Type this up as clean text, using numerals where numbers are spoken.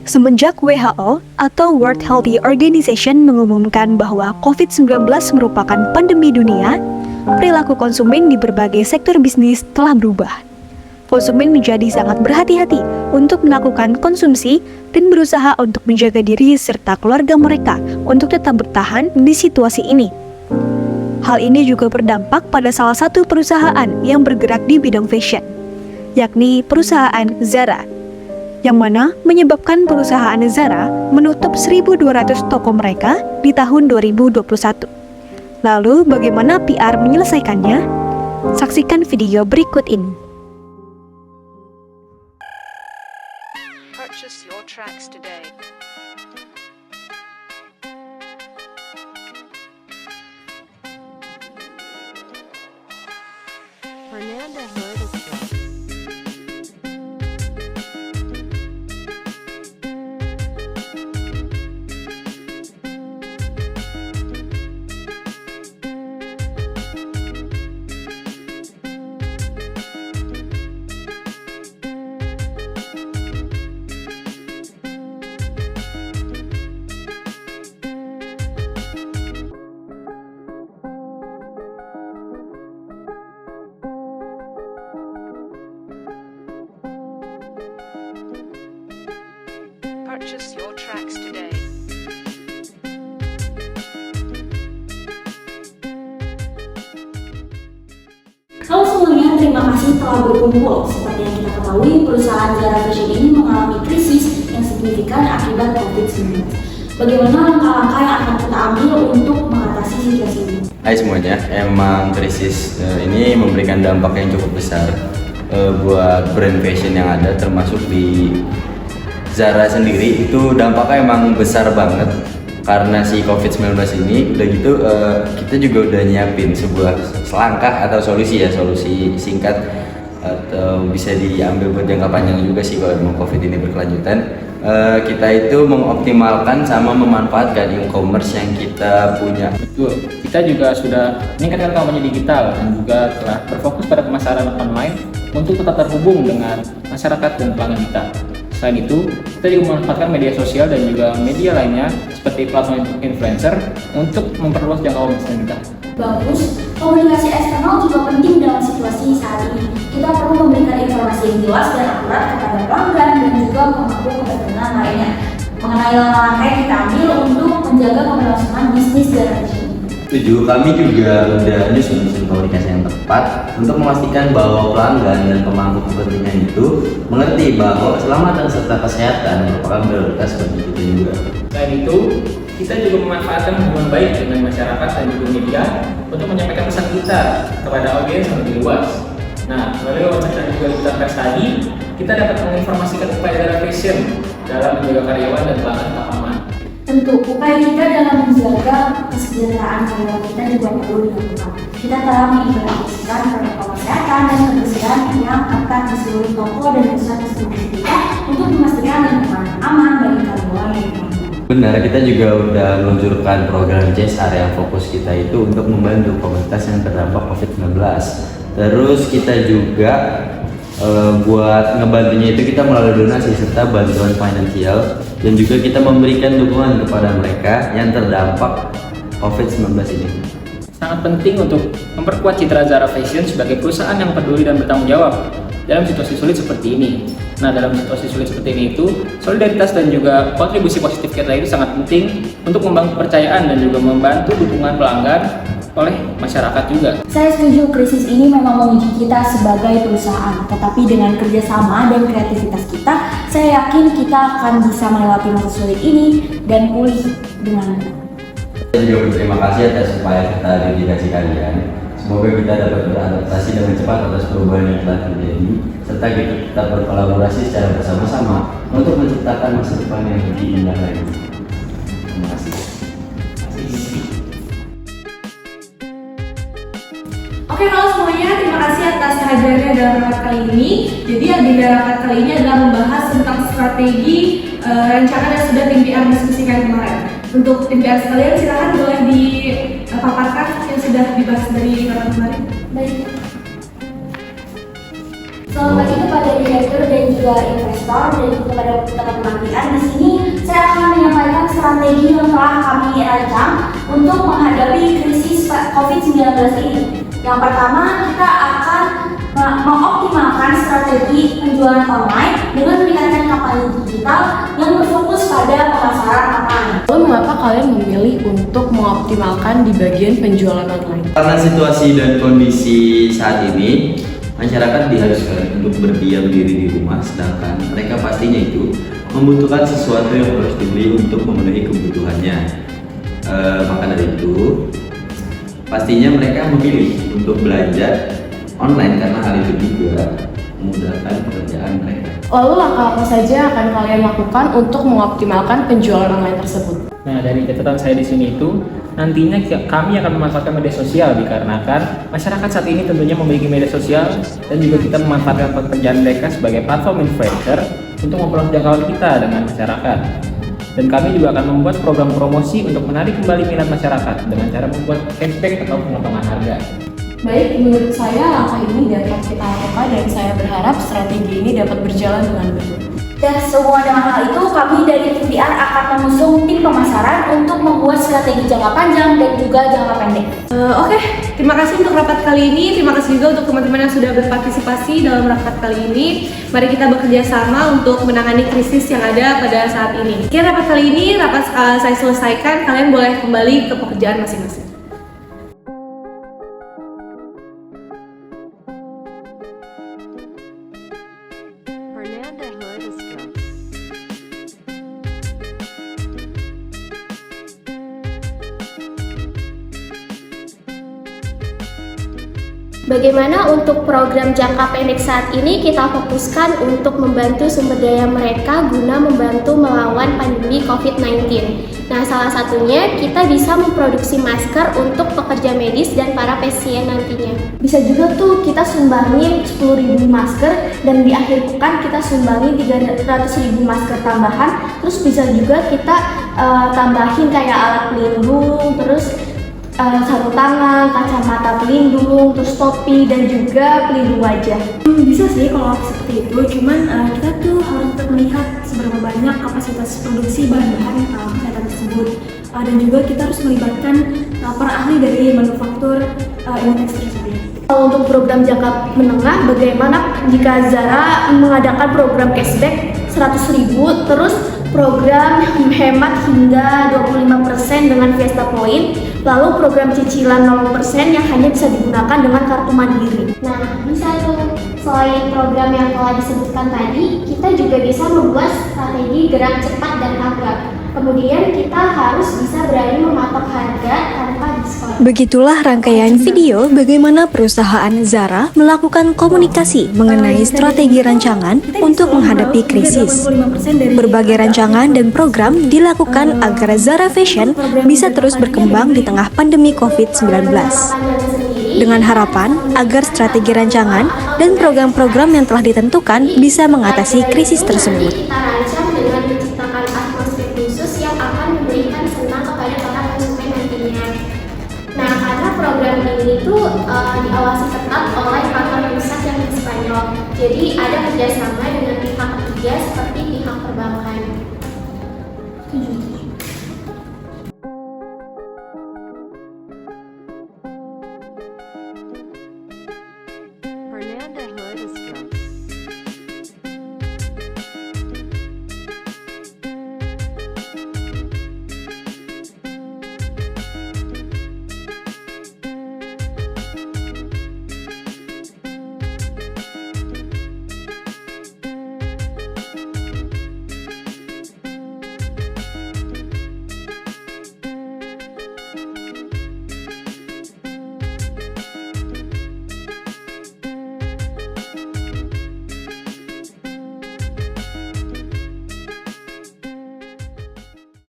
Semenjak WHO atau World Health Organization mengumumkan bahwa COVID-19 merupakan pandemi dunia, perilaku konsumen di berbagai sektor bisnis telah berubah. Konsumen menjadi sangat berhati-hati untuk melakukan konsumsi dan berusaha untuk menjaga diri serta keluarga mereka untuk tetap bertahan di situasi ini. Hal ini juga berdampak pada salah satu perusahaan yang bergerak di bidang fashion, yakni perusahaan Zara, yang mana menyebabkan perusahaan Zara menutup 1.200 toko mereka di tahun 2021. Lalu bagaimana PR menyelesaikannya? Saksikan video berikut ini. Purchase your tracks today. Fernanda heard of this. Purchase your tracks today. Halo semuanya, terima kasih telah berkumpul. Seperti yang kita ketahui, perusahaan Zara Fashion ini mengalami krisis yang signifikan akibat COVID-19. Bagaimana langkah-langkah yang akan kita ambil untuk mengatasi situasi ini? Hai semuanya, emang krisis ini memberikan dampak yang cukup besar buat brand fashion yang ada, termasuk di Zara sendiri. Itu dampaknya emang besar banget karena si COVID-19 ini. Udah gitu kita juga udah nyiapin sebuah selangkah atau solusi singkat atau bisa diambil buat jangka panjang juga sih kalau memang COVID ini berkelanjutan. Kita itu mengoptimalkan sama memanfaatkan e-commerce yang kita punya. Betul, kita juga sudah meningkatkan kampanye digital dan juga telah berfokus pada pemasaran online untuk tetap terhubung dengan masyarakat dan pelanggan kita. Selain itu, kita juga memanfaatkan media sosial dan juga media lainnya seperti platform influencer untuk memperluas jangkauan bisnis kita. Bagus, komunikasi eksternal juga penting dalam situasi saat ini. Kita perlu memberikan informasi yang jelas dan akurat kepada pelanggan dan juga pemangku kepentingan lainnya mengenai langkah-langkah yang kita ambil untuk menjaga keberlangsungan bisnis Zara Fashion. Setuju, kami juga udah nyusun komunikasi yang tepat untuk memastikan bahwa pelanggan dan pemangku kepentingan itu mengerti bahwa keselamatan serta kesehatan merupakan prioritas bagi kita juga. Selain itu, kita juga memanfaatkan hubungan baik dengan masyarakat dan juga media untuk menyampaikan pesan kita kepada audiens yang lebih luas. Nah, melalui wawancara dan juga liputan pers tadi, kita dapat menginformasikan upaya Zara Fashion dalam menjaga karyawan dan pelanggan tetap aman. Tentu, upaya kita dalam menjaga kesejahteraan karyawan kita juga perlu dilakukan. Kita telah mengimplementasikan protokol kesehatan dan kebersihan yang akan di seluruh toko dan pusat distribusi kita untuk memastikan lingkungan aman bagi karyawan yang berada. Benar, kita juga udah meluncurkan program CSR yang fokus kita itu untuk membantu komunitas yang terdampak COVID-19. Terus kita juga buat ngebantunya itu kita melalui donasi serta bantuan finansial, dan juga kita memberikan dukungan kepada mereka yang terdampak COVID-19 ini. Sangat penting untuk memperkuat citra Zara Fashion sebagai perusahaan yang peduli dan bertanggung jawab dalam situasi sulit seperti ini. Nah, dalam situasi sulit seperti ini itu, solidaritas dan juga kontribusi positif kita itu sangat penting untuk membangun kepercayaan dan juga membantu dukungan pelanggan oleh masyarakat juga. Saya setuju, krisis ini memang menguji kita sebagai perusahaan, tetapi dengan kerjasama dan kreativitas kita, saya yakin kita akan bisa melewati masa sulit ini dan pulih dengan baik. Saya juga berterima kasih atas upaya serta dedikasi kalian. Semoga kita dapat beradaptasi dengan cepat atas perubahan yang telah terjadi, serta kita tetap berkolaborasi secara bersama-sama untuk menciptakan masa depan yang lebih indah lagi. Terima kasih. Oke, halo semuanya, terima kasih atas hadirnya dalam rapat kali ini. Jadi agenda rapat kali ini adalah membahas tentang strategi rancangan yang sudah tim PR diskusikan kemarin. Untuk tim PR sekalian, silakan boleh dipaparkan yang sudah dibahas dari rapat kemarin. Baik. Selamat itu pada direktur dan juga investor dan juga kepada teman-teman PR. Di sini saya akan menyampaikan strategi yang telah kami rancang untuk menghadapi krisis COVID-19 ini. Yang pertama, kita akan mengoptimalkan strategi penjualan online dengan meningkatkan kampanye digital yang berfokus pada pemasaran online. Lalu mengapa kalian memilih untuk mengoptimalkan di bagian penjualan online? Karena situasi dan kondisi saat ini, masyarakat diharuskan untuk berdiam diri di rumah, sedangkan mereka pastinya itu membutuhkan sesuatu yang harus dibeli untuk memenuhi kebutuhannya. Maka dari itu, pastinya mereka memilih untuk belanja online karena hal itu juga memudahkan pekerjaan mereka. Lalu langkah apa saja akan kalian lakukan untuk mengoptimalkan penjualan online tersebut? Nah, dari catatan saya di sini itu, nantinya kami akan memanfaatkan media sosial dikarenakan masyarakat saat ini tentunya memiliki media sosial dan juga kita memanfaatkan pekerjaan mereka sebagai platform influencer untuk memperluas jangkauan kita dengan masyarakat. Dan kami juga akan membuat program promosi untuk menarik kembali minat masyarakat dengan cara membuat cashback atau pemotongan harga. Baik, menurut saya langkah ini dapat kita lakukan dan saya berharap strategi ini dapat berjalan dengan benar. Dan semua dengan hal itu, kami dari tim PR akan mengusung tim pemasaran untuk membuat strategi jangka panjang dan juga jangka pendek. Oke, terima kasih untuk rapat kali ini. Terima kasih juga untuk teman-teman yang sudah berpartisipasi dalam rapat kali ini. Mari kita bekerja sama untuk menangani krisis yang ada pada saat ini. Oke, rapat kali ini saya selesaikan. Kalian boleh kembali ke pekerjaan masing-masing. Fernanda Hood is good. Bagaimana untuk program jangka pendek saat ini kita fokuskan untuk membantu sumber daya mereka guna membantu melawan pandemi COVID-19. Nah, salah satunya kita bisa memproduksi masker untuk pekerja medis dan para pasien nantinya. Bisa juga tuh kita sumbangin 10.000 masker dan di akhir pekan kita sumbangin 300.000 masker tambahan. Terus bisa juga kita tambahin kayak alat pelindung, terus sarung tangan, kacamata pelindung, terus topi dan juga pelindung wajah. Bisa sih kalau seperti itu, cuman kita tuh harus tetap melihat seberapa banyak kapasitas produksi bahan-bahan kesehatan tersebut. Dan juga kita harus melibatkan para ahli dari manufaktur ilmu tekstil tersebut. Untuk program jangka menengah, bagaimana jika Zara mengadakan program cashback 100.000, terus program hemat hingga 25% dengan Fiesta Point, lalu program cicilan 0% yang hanya bisa digunakan dengan kartu mandiri. Nah, bisa tuh, selain program yang telah disebutkan tadi, kita juga bisa membuat strategi gerak cepat dan tanggap. Kemudian kita harus bisa berani mematok harga tanpa diskon. Begitulah rangkaian video bagaimana perusahaan Zara melakukan komunikasi mengenai strategi rancangan untuk menghadapi krisis. Berbagai rancangan dan program dilakukan agar Zara Fashion bisa terus berkembang di tengah pandemi COVID-19. Dengan harapan agar strategi rancangan dan program-program yang telah ditentukan bisa mengatasi krisis tersebut. Kita rancang dengan menciptakan atmosfer khusus yang akan memberikan senang kepada para konsumen nantinya. Nah, karena program ini tuh diawasi ketat oleh kantor pusat yang di Spanyol. Jadi ada kerjasama dengan pihak ketiga seperti pihak perbankan.